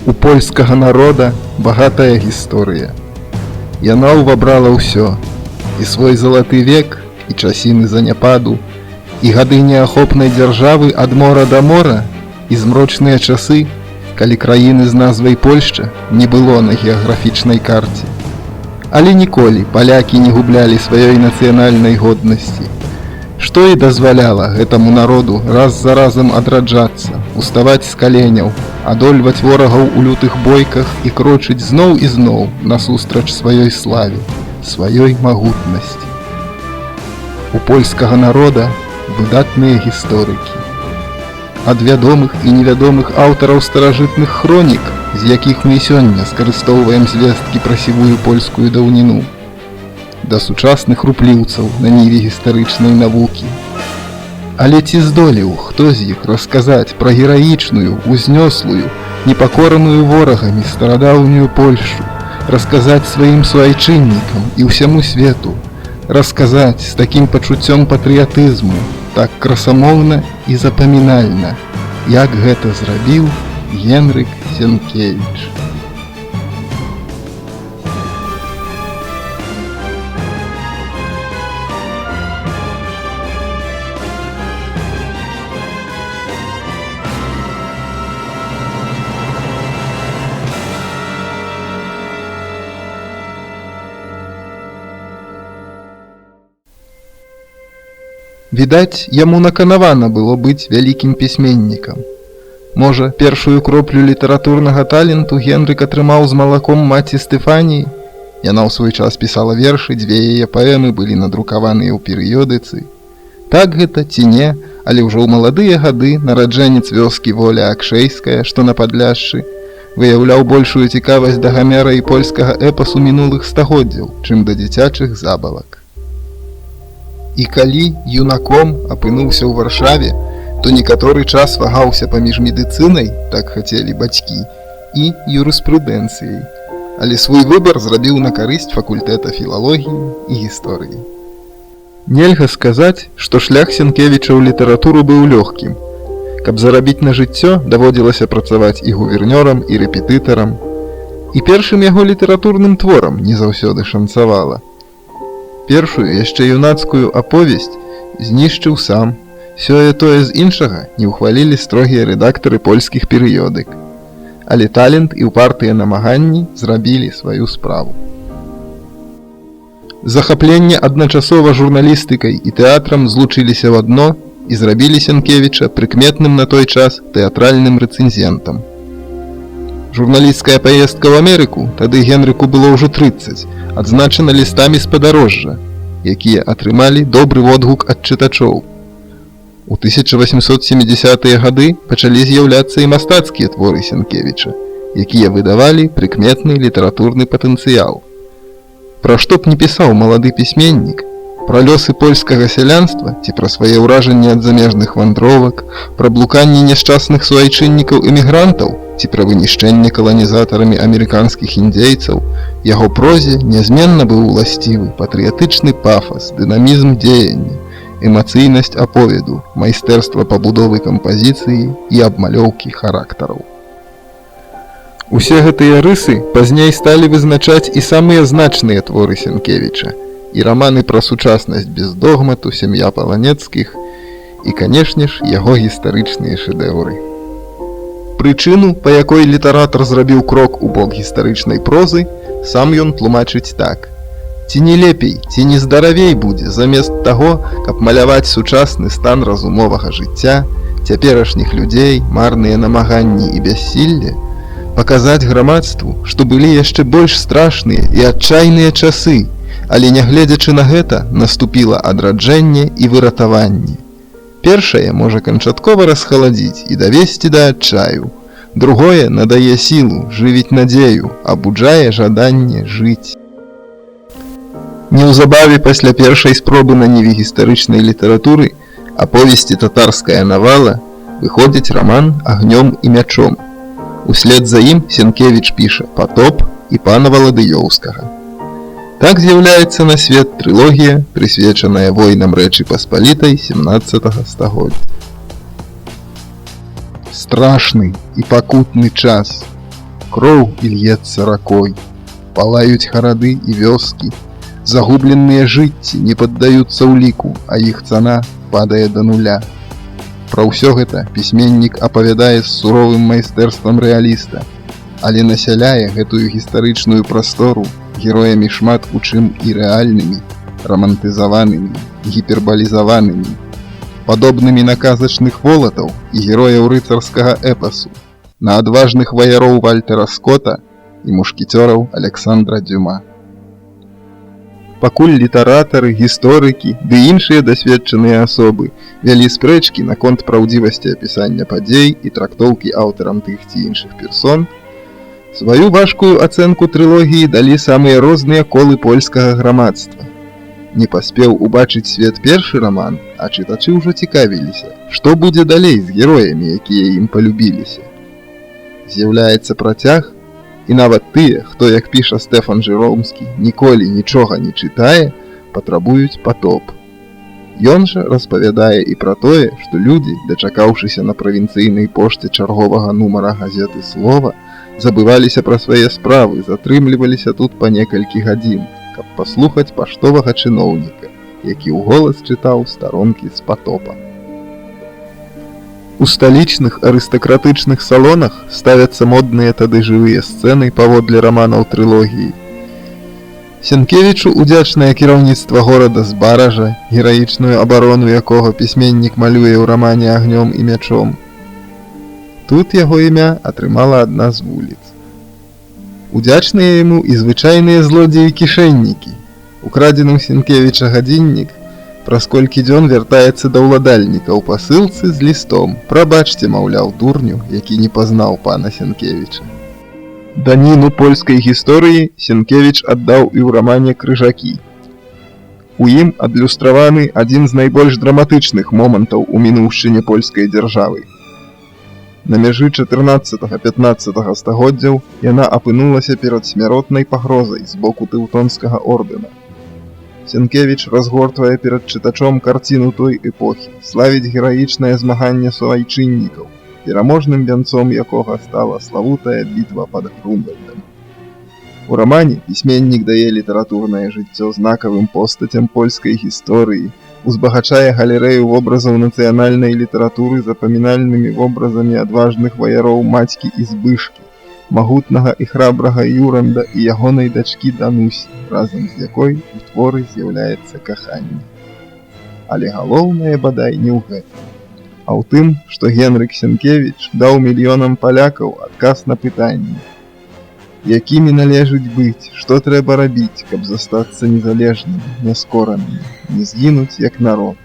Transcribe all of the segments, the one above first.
У польскага народа багатая гісторыя. Яна ўвабрала ўсё, і свой залаты век, і часіны заняпаду, і гады неахопнай дзяржавы ад мора да мора, і змрочныя часы, калі краіны з назвай Польшча не было на геаграфічнай карце. Але ніколі палякі не гублялі сваёй нацыянальнай годнасці, што і дазваляла гэтаму народу раз за разам адраджацца, уставаць з каленяў, адольваць ворагаў у лютых бойках і крочыць зноў і зноў насустрач сваёй славе, сваёй магутнасці. У польскага народа выдатныя гісторыкі. Ад вядомых і невядомых аўтараў старажытных хронік, з якіх мы і сёння скарыстоўваем звесткі пра сівую польскую даўніну, да сучасных рупліўцаў на ніве гістарычнай навукі. Але ці здолеў хто з іх расказаць пра гераічную, узнёслую, непакораную ворагамі старадаўнюю Польшчу, расказаць сваім суайчыннікам і ўсяму свету, расказаць з такім пачуццём патрыятызму, так красамоўна і запамінальна, як гэта зрабіў Генрык Сенкевіч. Відаць, яму наканавана было быць вялікім пісьменнікам. Можа, першую кроплю літаратурнага таленту Генрык атрымаў з малаком маці Стэфаніі. Яна ў свой час пісала вершы, дзве яе паэмы былі надрукаваныя ў перыёдыцы. Так гэта ці не, але ўжо ў маладыя гады нараджэнец вёскі Воля Акшэйская, што на Падляшшы, выяўляў большую цікавасць да Гамера і польскага эпасу мінулых стагоддзяў, чым да дзіцячых забавак. І калі юнаком апынуўся ў Варшаве, то некаторы час вагаўся паміж медыцынай, так хацелі бацькі, і юрыспрудэнцыяй, але свой выбар зрабіў на карысць факультэта філалогіі і гісторыі. Нельга сказаць, што шлях Сенкевіча ў літаратуру быў лёгкім. Каб зарабіць на жыццё, даводзілася працаваць і гувернёрам, і рэпетытарам. І першым яго літаратурным творам не заўсёды шанцавала. Першую, яшчэ юнацкую аповесць знішчыў сам. Сёе-тое з іншага не ўхвалілі строгія рэдактары польскіх перыёдык. Але талент і ўпартыя намаганні зрабілі сваю справу. Захапленне адначасова журналістыкай і тэатрам злучыліся ў адно і зрабілі Сенкевіча прыкметным на той час тэатральным рэцэнзентам. Журналісцкая паездка ў Амерыку, тады Генрыку было ўжо 30, адзначана лістамі з падарожжа, якія атрымалі добры водгук ад чытачоў. У 1870-е гады пачалі з'яўляцца і мастацкія творы Сенкевіча, якія выдавалі прыкметны літаратурны патэнцыял. Пра што б не пісаў малады пісьменнік, пра лёсы польскага сялянства ці пра свае ўражанні ад замежных вандровак, пра блуканні няшчасных суайчыннікаў-эмігрантаў ці пра вынішчэнне каланізатарамі амерыканскіх індзейцаў, яго прозе нязменна быў уласцівы патрыятычны пафас, дынамізм дзеяння, эмацыйнасць аповеду, майстэрства пабудовы кампазіцыі і абмалёўкі характараў. Усе гэтыя рысы пазней сталі вызначаць і самыя значныя творы Сенкевіча, і раманы пра сучаснасць без догмату, сям'я Паланецкіх і, канешне ж, яго гістарычныя шэдэўры. Прычыну, па якой літаратар зрабіў крок у бок гістарычнай прозы, сам ён тлумачыць так. Ці не лепей, ці не здаравей будзе замест таго, каб маляваць сучасны стан разумовага жыцця, цяперашніх людзей, марныя намаганні і бяссілле, паказаць грамадству, што былі яшчэ больш страшныя і адчайныя часы, але нягледзячы на гэта, наступіла адраджэнне і выратаванне. Першае можа канчаткова расхаладзіць і давесці да адчаю. Другое надае сілу, жывіць надзею, абуджае жаданне жыць. Неўзабаве пасля першай спробы на ніве гістарычнай літаратуры аповесці «Татарская навала» выходзіць раман «Агнём і мячом». Услед за ім Сенкевіч піша «Патоп» і «Пана Валадыёўскага». Так з'яўляецца на свет трылогія, прысвечаная войнам Рэчы Паспалітай 17-го стагоддзя. Страшны і пакутны час. кроў ільецца ракой. Палаюць гарады і вёскі. Загубленыя жыцці не паддаюцца ўліку, а іх цана падае да нуля. Пра ўсё гэта пісьменнік апавядае з суровым майстэрствам рэаліста, але насяляе гэтую гістарычную прастору героямі шмат у чым і рэальнымі, рамантызаванымі, гіпербалізаванымі, падобнымі на казачных волатаў і герояў рыцарскага эпасу, на адважных ваяроў Вальтера Скотта і мушкецёраў Александра Дюма. Пакуль літаратары, гісторыкі ды іншыя дасведчаныя асобы вялі спрэчкі наконт праўдзівасці апісання падзей і трактоўкі аўтарам тых ці іншых персон, сваю важкую ацэнку трылогіі далі самыя розныя колы польскага грамадства. Не паспеў убачыць свет першы раман, а чытачы ўжо цікавіліся, што будзе далей з героямі, якія ім палюбіліся. З'яўляецца працяг, і нават тыя, хто, як піша Стэфан Жыроўскі, ніколі нічога не чытае, патрабуюць патоп. Ён жа распавядае і пра тое, што людзі, дачакаўшыся на правінцыйнай пошце чарговага нумара газеты «Слова», забываліся пра свае справы, затрымліваліся тут па некалькі гадзін, каб паслухаць паштовага чыноўніка, які ўголас чытаў старонкі з патопа. У сталічных арыстакратычных салонах ставяцца модныя тады жывыя сцэны паводле раманаў трылогіі. Сенкевічу удзячнае кіраўніцтва горада з баража, гераічную абарону якога пісьменнік малюе ў рамане «Агнём і мячом». Тут яго імя атрымала адна з вуліц. Удзячныя яму і звычайныя злодзеі-кішэннікі. Украдзеным Сенкевіча гадзіннік праз колькі дзён вяртаецца да ўладальніка ў пасылцы з лістом. Прабачце, маўляў, дурню, які не пазнаў пана Сенкевіча. Даніну польскай гісторыі Сенкевіч аддаў і ў рамане «Крыжакі». У ім адлюстраваны адзін з найбольш драматычных момантаў у мінуўшчыне польскай дзяржавы. На мяжы 14-15 стагоддзяў яна апынулася перад смяротнай пагрозай з боку тэўтонскага ордэна. Сенкевіч разгортвае перад чытачом карціну той эпохі, славіць гераічнае змаганне суайчыннікаў, пераможным вянцом якога стала славутая бітва пад Грунвальдам. У рамане пісьменнік дае літаратурнае жыццё знакавым постацям польскай гісторыі, узбагачае галерэю вобразаў нацыянальнай літаратуры запамінальнымі вобразамі адважных ваяроў Мацькі і Збышкі, магутнага і храбрага Юранда і ягонай дачкі Данусі, разам з якой у творы з'яўляецца каханне. Але галоўнае бадай не ў гэтым, а ў тым, што Генрык Сенкевіч даў мільёнам палякаў адказ на пытанне: якімі належыць быць, што трэба рабіць, каб застацца незалежнымі, няскоранымі, не згінуць як народ.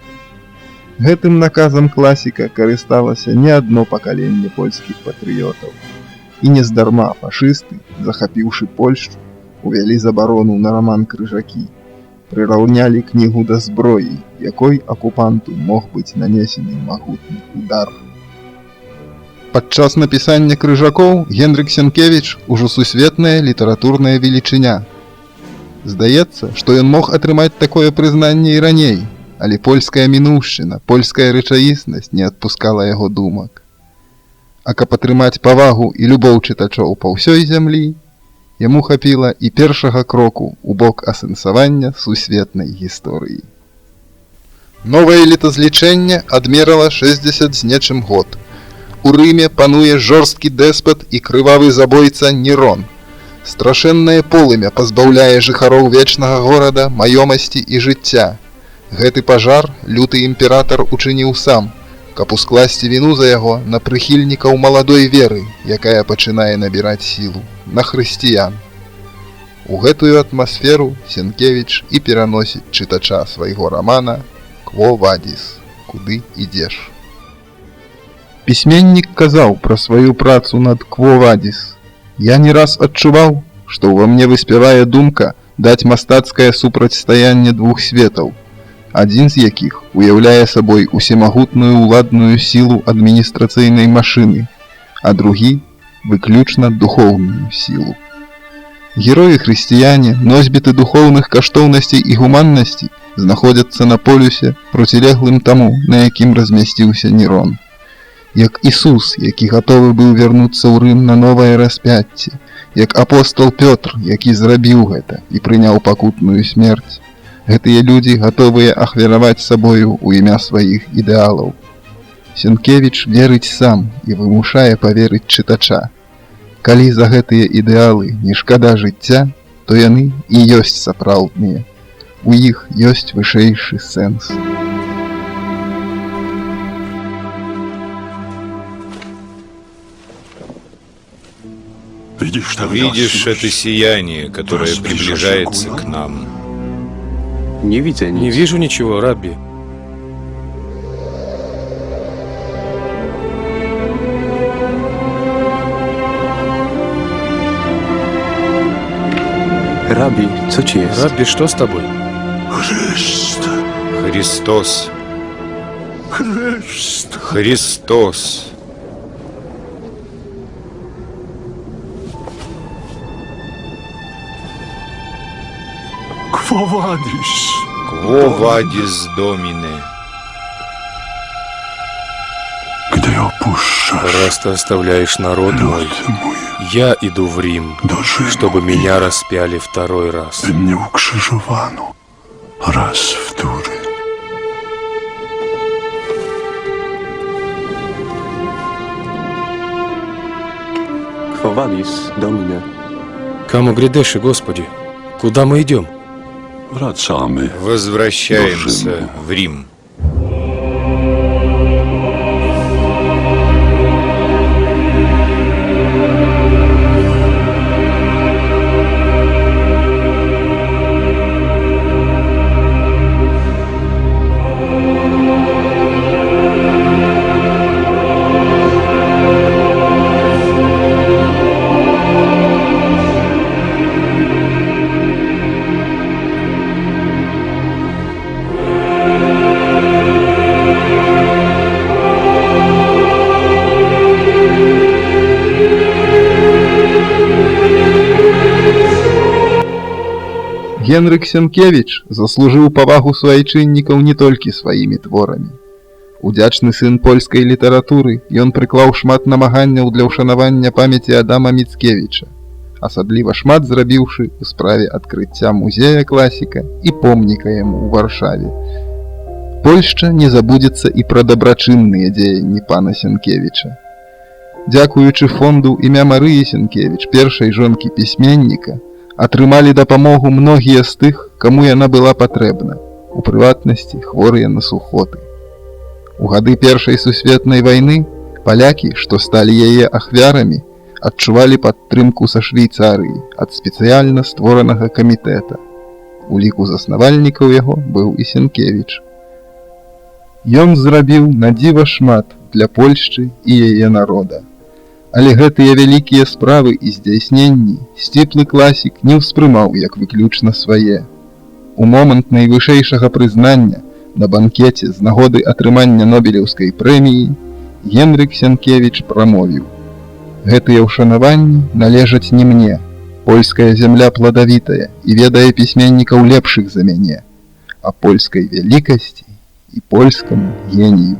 Гэтым наказам класіка карысталася не адно пакаленне польскіх патрыётаў. І нездарма фашысты, захапіўшы Польшчу, увялі забарону на раман «Крыжакі», прыраўнялі кнігу да зброі, якой акупанту мог быць нанесены магутны удар. Падчас напісання «Крыжакоў» Генрык Сенкевіч ужо сусветная літаратурная велічыня. Здаецца, што ён мог атрымаць такое прызнанне і раней, але польская мінуўшчына, польская рэчаіснасць не адпускала яго думак. А каб атрымаць павагу і любоў чытачоў па ўсёй зямлі, яму хапіла і першага кроку ў бок асэнсавання сусветнай гісторыі. Новае летазлічэнне адмерала 60 з нечым год. У Рыме пануе жорсткі дэспат і крывавы забойца Нерон. Страшэннае полымя пазбаўляе жыхароў вечнага горада маёмасці і жыцця. Гэты пажар люты імператар учыніў сам, каб ускласці віну за яго на прыхільнікаў маладой веры, якая пачынае набіраць сілу, на хрысціян. У гэтую атмасферу Сенкевіч і пераносіць чытача свайго рамана «Кво вадіс», куды ідзеш. Пісьменнік казаў пра сваю працу над «Кво вадіс». Я не раз адчуваў, што ўва мне выспявае думка даць мастацкае супрацьстаянне двух светаў, адзін з якіх уяўляе сабой усемагутную ўладную сілу адміністрацыйнай машыны, а другі выключна духоўную сілу. Героі-хрысціяне, носьбіты духоўных каштоўнасцей і гуманнасці, знаходзяцца на полюсе, процілеглым таму, на якім размясціўся Нерон. як Ісус, які гатовы быў вярнуцца ў Рым на новае распяцце, як апостол Пётр, які зрабіў гэта і прыняў пакутную смерць. Гэтыя людзі гатовыя ахвяраваць сабою ў імя сваіх ідэалаў. Сенкевіч верыць сам і вымушае паверыць чытача. Калі за гэтыя ідэалы не шкада жыцця, то яны і ёсць сапраўдныя. У іх ёсць вышэйшы сэнс. Видишь это сияние, которое приближается к нам? Не вижу ничего, Рабби. Рабби, co ci jest? Рабби, что с тобой? Христос. Христос. Quo vadis, Domine? Раз ты оставляешь народ мой, я иду в Рим, чтобы меня распяли второй раз. Quo vadis, Domine? Кому грядеши, Господи? Куда мы идем? Возвращаемся в Рим. Генрык Сенкевіч заслужыў павагу свайчыннікаў не толькі сваімі творамі. Удзячны сын польскай літаратуры, ён прыклаў шмат намаганняў для ўшанавання памяці Адама Міцкевіча, асабліва шмат зрабіўшы ў справе адкрыцця музея класіка і помніка яму ў Варшаве. Польшча не забудзецца і пра дабрачынныя дзеянні пана Сенкевіча. Дзякуючы фонду імя Марыі Сенкевіч, першай жонкі пісьменніка, атрымалі дапамогу многія з тых, каму яна была патрэбна, у прыватнасці хворыя на сухоты. У гады Першай сусветнай вайны палякі, што сталі яе ахвярамі, адчувалі падтрымку са Швейцарыі ад спецыяльна створанага камітэта. У ліку заснавальнікаў яго быў і Сенкевіч. Ён зрабіў на дзіва шмат для Польшчы і яе народа. Але гэтыя вялікія справы і здзяйсненні сціплы класік не ўспрымаў як выключна свае. У момант найвышэйшага прызнання на банкеце з нагоды атрымання Нобелеўскай прэміі Генрык Сенкевіч прамовіў: «Гэтыя ўшанаванні належаць не мне. Польская зямля пладавітая і ведае пісьменнікаў лепшых за мяне, а польскай вялікасці і польскаму генію».